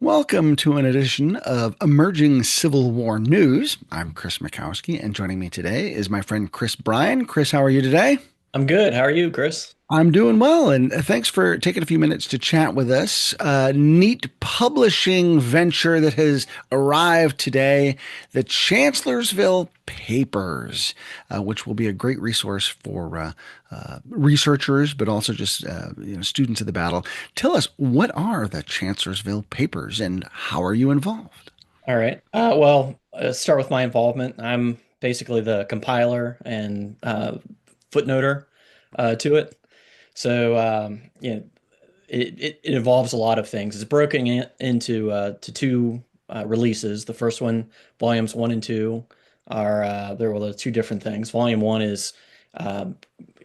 Welcome to an edition of Emerging Civil War News. I'm Chris Mackowski, and joining me today is my friend Chris Bryan. Chris, how are you today? I'm good. How are you, Chris? I'm doing well, and thanks for taking a few minutes to chat with us. Neat publishing venture that has arrived today, the Chancellorsville Papers, which will be a great resource for researchers, but also just students of the battle. Tell us, what are the Chancellorsville Papers, and how are you involved? All right. Start with my involvement. I'm basically the compiler and footnoter to it. It involves a lot of things. It's broken into to two releases. The first one, volumes one and two, are the two different things. Volume one is um,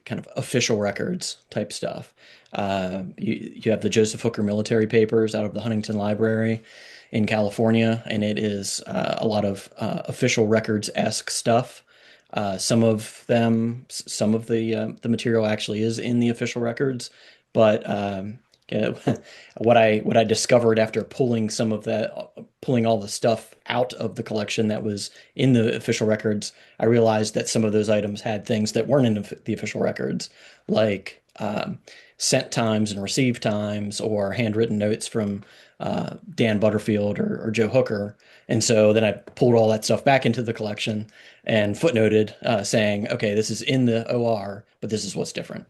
kind of official records type stuff. You have the Joseph Hooker military papers out of the Huntington Library in California, and it is a lot of official records-esque stuff. Some of the material actually is in the official records, but yeah, what I discovered after pulling all the stuff out of the collection that was in the official records, I realized that some of those items had things that weren't in the official records, like sent times and received times, or handwritten notes from Dan Butterfield or Joe Hooker. And so then I pulled all that stuff back into the collection and footnoted, saying, okay, this is in the OR, but this is what's different.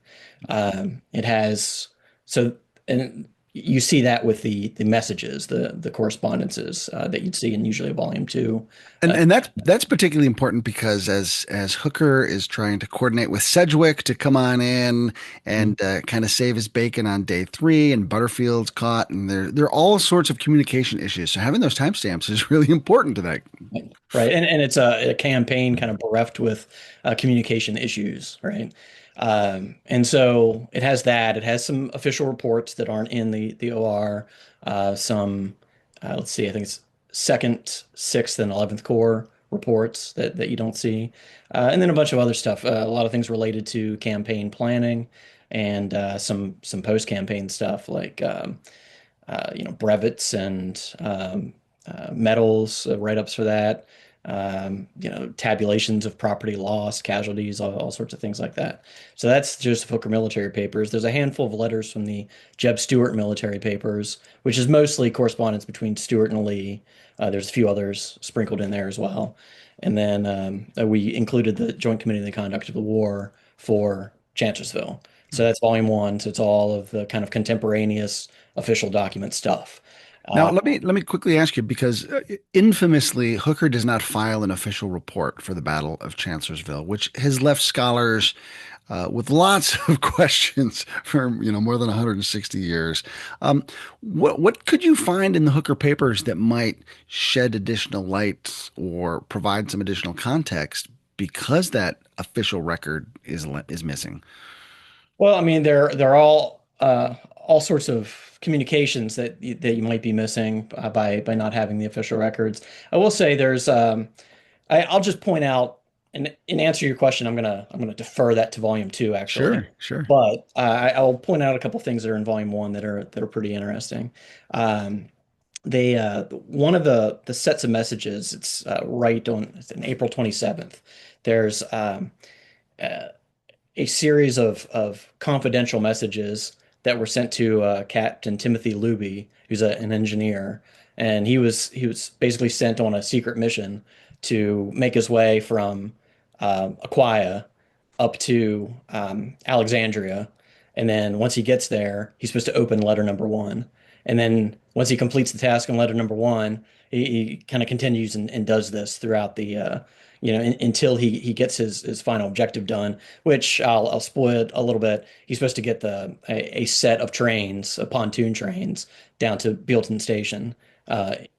It has so and you see that with the messages, the correspondences that you'd see in usually a volume two. And Uh, and that's particularly important because as Hooker is trying to coordinate with Sedgwick to come on in and kind of save his bacon on day three, and Butterfield's caught, and there are all sorts of communication issues. So having those timestamps is really important to that. right, and it's a campaign kind of bereft with communication issues, right? And so it has that. It has some official reports that aren't in the OR. Some, let's see, I think it's second, sixth, and 11th Corps reports that you don't see, and then a bunch of other stuff. A lot of things related to campaign planning and some post-campaign stuff like brevets and medals, write-ups for that, tabulations of property loss, casualties, all sorts of things like that. So that's Joseph Hooker military papers. There's a handful of letters from the Jeb Stuart military papers, which is mostly correspondence between Stuart and Lee. There's a few others sprinkled in there as well. And then we included the Joint Committee on the Conduct of the War for Chancellorsville. So that's volume one. So it's all of the kind of contemporaneous official document stuff. Now, Uh, let me quickly ask you, because infamously, Hooker does not file an official report for the Battle of Chancellorsville, which has left scholars with lots of questions for more than 160 years. What could you find in the Hooker papers that might shed additional light or provide some additional context because that official record is missing? well, I mean, they're all sorts of communications that you might be missing by not having the official records. I will say I'll just point out and in answer to your question, I'm gonna defer that to volume two actually, Sure, sure. but I'll point out a couple things that are in volume one that are pretty interesting. Um, they One of the sets of messages, it's in April 27th. There's uh, a series of confidential messages that were sent to Captain Timothy Luby, who's an engineer, and he was basically sent on a secret mission to make his way from Aquia up to Alexandria, and then once he gets there, he's supposed to open letter number one, and then once he completes the task on letter number one, he kind of continues and does this throughout until he gets his final objective done, which I'll spoil it a little bit. He's supposed to get a set of trains, pontoon trains, down to Bealton Station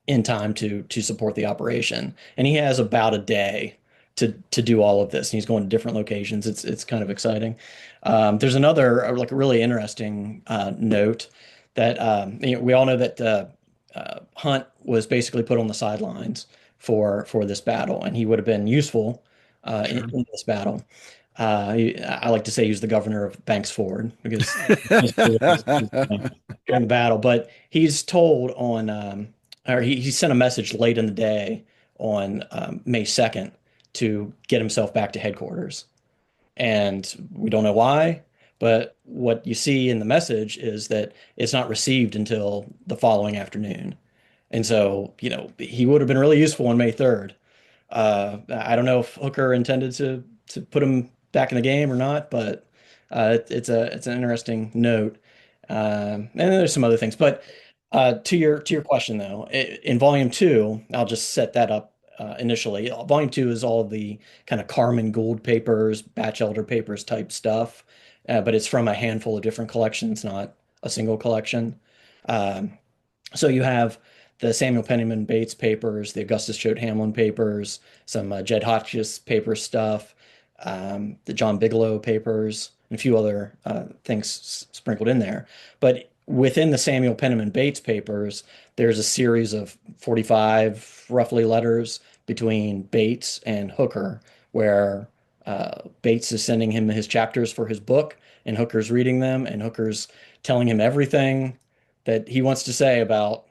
in time to support the operation, and he has about a day to do all of this, and he's going to different locations. It's kind of exciting. There's another like a really interesting note that we all know that Hunt was basically put on the sidelines for this battle, and he would have been useful Sure. in this battle. I like to say he was the governor of Banks Ford because during the battle. But he's told or he sent a message late in the day on May 2nd to get himself back to headquarters. And we don't know why, but what you see in the message is that it's not received until the following afternoon. And so, he would have been really useful on May 3rd. I don't know if Hooker intended to put him back in the game or not, but it's an interesting note. And then there's some other things, but to your question though, in Volume Two, I'll just set that up initially. Volume Two is all the kind of Carmen Gould papers, Batchelder papers type stuff, but it's from a handful of different collections, not a single collection. Um, so you have the Samuel Penniman Bates papers, the Augustus Choate Hamlin papers, some Jed Hotchkiss paper stuff, the John Bigelow papers, and a few other things sprinkled in there. But within the Samuel Penniman Bates papers, there's a series of 45 roughly letters between Bates and Hooker, where Bates is sending him his chapters for his book, and Hooker's reading them, and Hooker's telling him everything that he wants to say about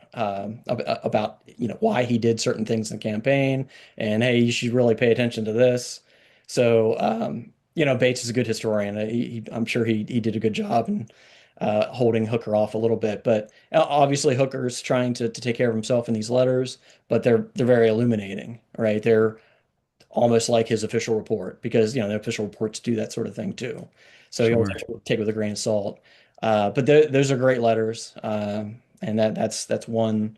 why he did certain things in the campaign, and hey, you should really pay attention to this. So Bates is a good historian. I'm sure he did a good job in holding Hooker off a little bit, but obviously Hooker's trying to take care of himself in these letters, but they're very illuminating, right? They're almost like his official report because the official reports do that sort of thing too. So you always Sure. have to take it with a grain of salt. But those are great letters, and that's one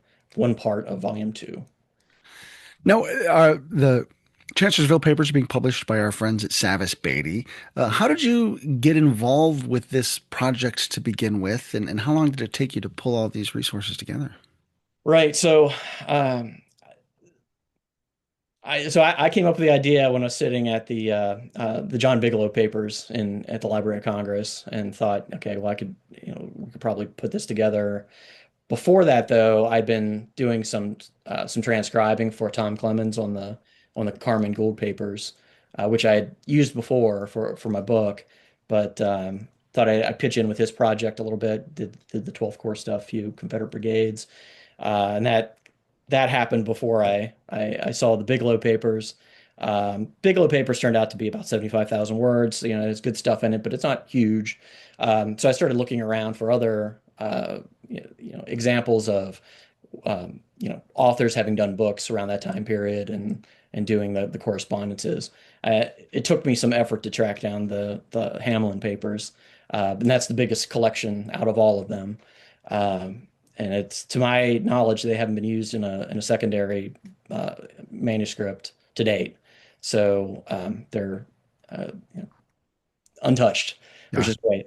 part of Volume Two. Now, the Chancellorsville Papers are being published by our friends at Savas Beatie. How did you get involved with this project to begin with, and how long did it take you to pull all these resources together? Right. So um, I came up with the idea when I was sitting at the John Bigelow papers in at the Library of Congress and thought, okay, well, we could probably put this together. Before that, though, I'd been doing some transcribing for Tom Clemens on the Carmen Gould papers, which I had used before for my book, but thought I'd pitch in with his project a little bit. Did the 12th Corps stuff, few Confederate brigades, and that happened before I saw the Bigelow papers. Bigelow papers turned out to be about 75,000 words. There's good stuff in it, but it's not huge. So I started looking around for other examples of authors having done books around that time period and doing the correspondences. It took me some effort to track down the Hamlin papers, and that's the biggest collection out of all of them. And it's to my knowledge they haven't been used in a secondary uh, manuscript to date, so they're untouched, which Yeah. is great.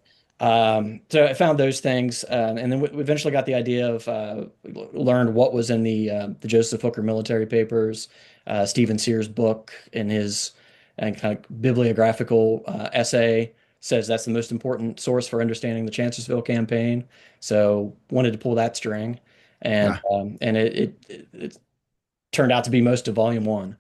So I found those things, and then we eventually got the idea of learned what was in the Joseph Hooker military papers, Stephen Sears' book, in his and kind of bibliographical essay says that's the most important source for understanding the Chancellorsville campaign. So wanted to pull that string, and Yeah. it turned out to be most of Volume One,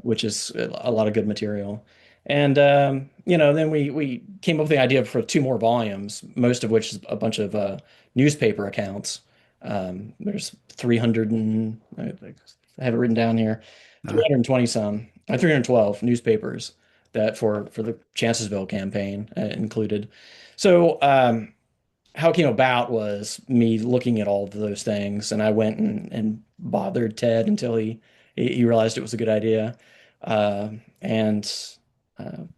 which is a lot of good material. And then we came up with the idea for two more volumes, most of which is a bunch of newspaper accounts. There's 300 and I have it written down here, Uh, 320 some, 312 newspapers that for the Chancellorsville campaign included. So how it came about was me looking at all of those things, and I went and bothered Ted until he realized it was a good idea, and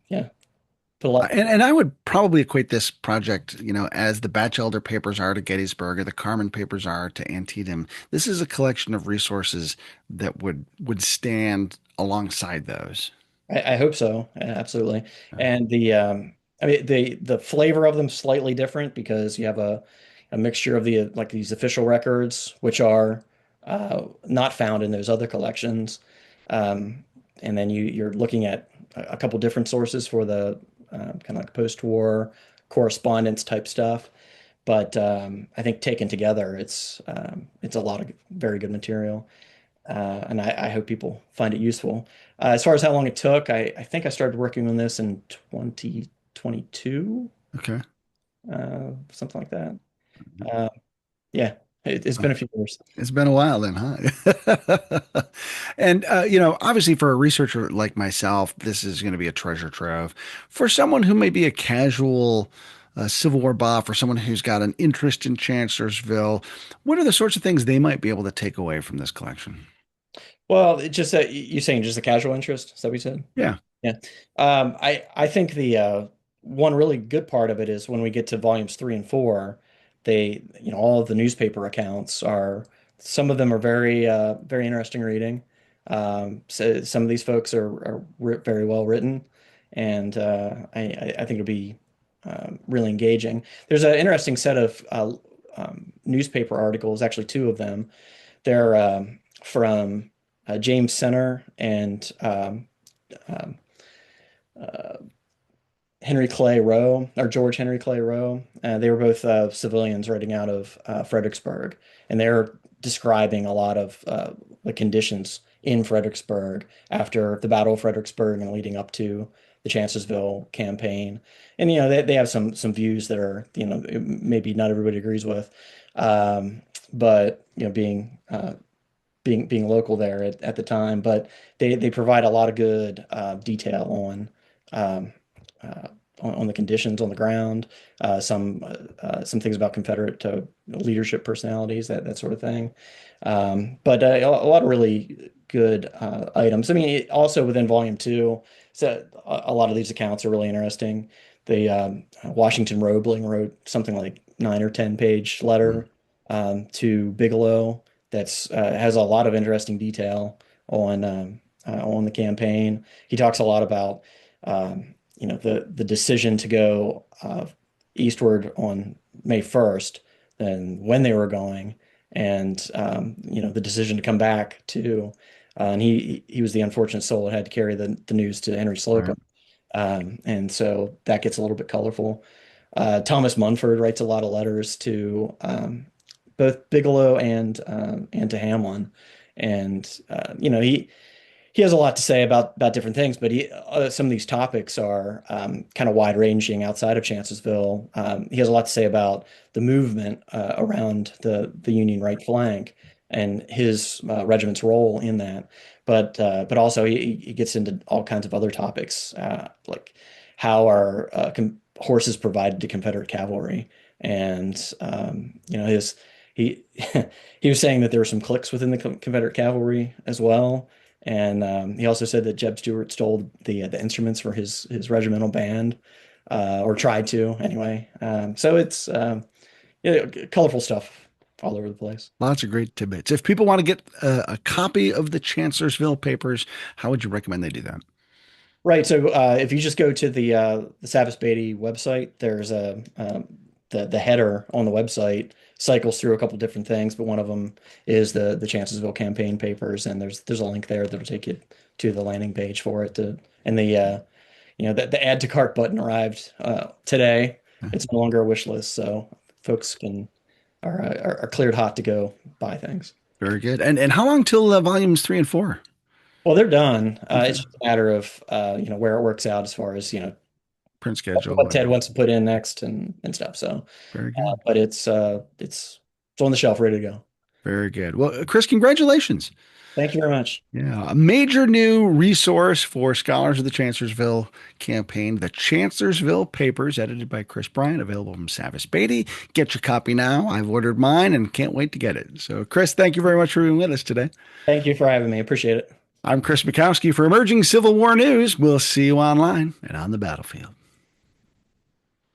yeah, put a lot. and I would probably equate this project, as the Batchelder Papers are to Gettysburg or the Carmen Papers are to Antietam. This is a collection of resources that would stand alongside those. I hope so, absolutely. Uh, And I mean, the flavor of them slightly different because you have a mixture of like these official records, which are not found in those other collections, um, and then you're looking at a couple different sources for the kind of like post-war correspondence type stuff. But I think taken together, it's a lot of very good material and I hope people find it useful. As far as how long it took, I think I started working on this in 2022, okay. something like that. Uh, yeah. It's been a few years. It's been a while then, huh? And obviously for a researcher like myself, this is going to be a treasure trove. For someone who may be a casual Civil War buff or someone who's got an interest in Chancellorsville, what are the sorts of things they might be able to take away from this collection? Well, it's just that you're saying just a casual interest. Is that what you said? Yeah. Yeah. I think the one really good part of it is when we get to volumes 3 and 4, all of the newspaper accounts are some of them are very interesting reading. So some of these folks are very well written, and I think it'll be really engaging. There's an interesting set of newspaper articles, actually two of them. They're from James Center and um, uh, Henry Clay Rowe or George Henry Clay Rowe. They were both civilians writing out of Fredericksburg, and they're describing a lot of the conditions in Fredericksburg after the Battle of Fredericksburg and leading up to the Chancellorsville campaign. And they have some views that are maybe not everybody agrees with, but being local there at the time, but they provide a lot of good detail um, on the conditions on the ground, some things about Confederate leadership personalities, that sort of thing. But a lot of really good items. I mean, also within Volume 2, so a lot of these accounts are really interesting. The Washington Roebling wrote something like 9 or 10 page Mm. letter to Bigelow that's has a lot of interesting detail on the campaign. He talks a lot about the decision to go eastward on May 1st, and when they were going, and the decision to come back to, and he was the unfortunate soul that had to carry the news to Henry Right. Slocum, and so that gets a little bit colorful. Thomas Munford writes a lot of letters to both Bigelow and to Hamlin, and he has a lot to say about different things, but some of these topics are kind of wide ranging outside of Chancellorsville. He has a lot to say about the movement around the Union right flank and his regiment's role in that. But also he gets into all kinds of other topics like how are horses provided to Confederate cavalry, and his he he was saying that there were some cliques within the Confederate cavalry as well. And he also said that Jeb Stuart stole the instruments for his regimental band, or tried to anyway. So it's colorful stuff all over the place. Lots of great tidbits. If people want to get a copy of the Chancellorsville Papers, how would you recommend they do that? Right. So if you just go to the Savas Beatie website, there's the header on the website cycles through a couple different things, but one of them is the Chancellorsville campaign papers, and there's a link there that'll take you to the landing page for it. And the add to cart button arrived today. It's no longer a wish list, so folks are cleared hot to go buy things. Very good. And how long till volumes 3 and 4? Well, they're done. Okay. It's just a matter of where it works out as far as Print schedule, what Ted whatever. wants to put in next and stuff. So, Very good. but it's on the shelf, ready to go. Very good. Well, Chris, congratulations. Thank you very much. Yeah, a major new resource for scholars of the Chancellorsville campaign, the Chancellorsville Papers, edited by Chris Bryan, available from Savas Beatie. Get your copy now. I've ordered mine and can't wait to get it. So, Chris, thank you very much for being with us today. Thank you for having me. Appreciate it. I'm Chris Mackowski for Emerging Civil War News. We'll see you online and on the battlefield.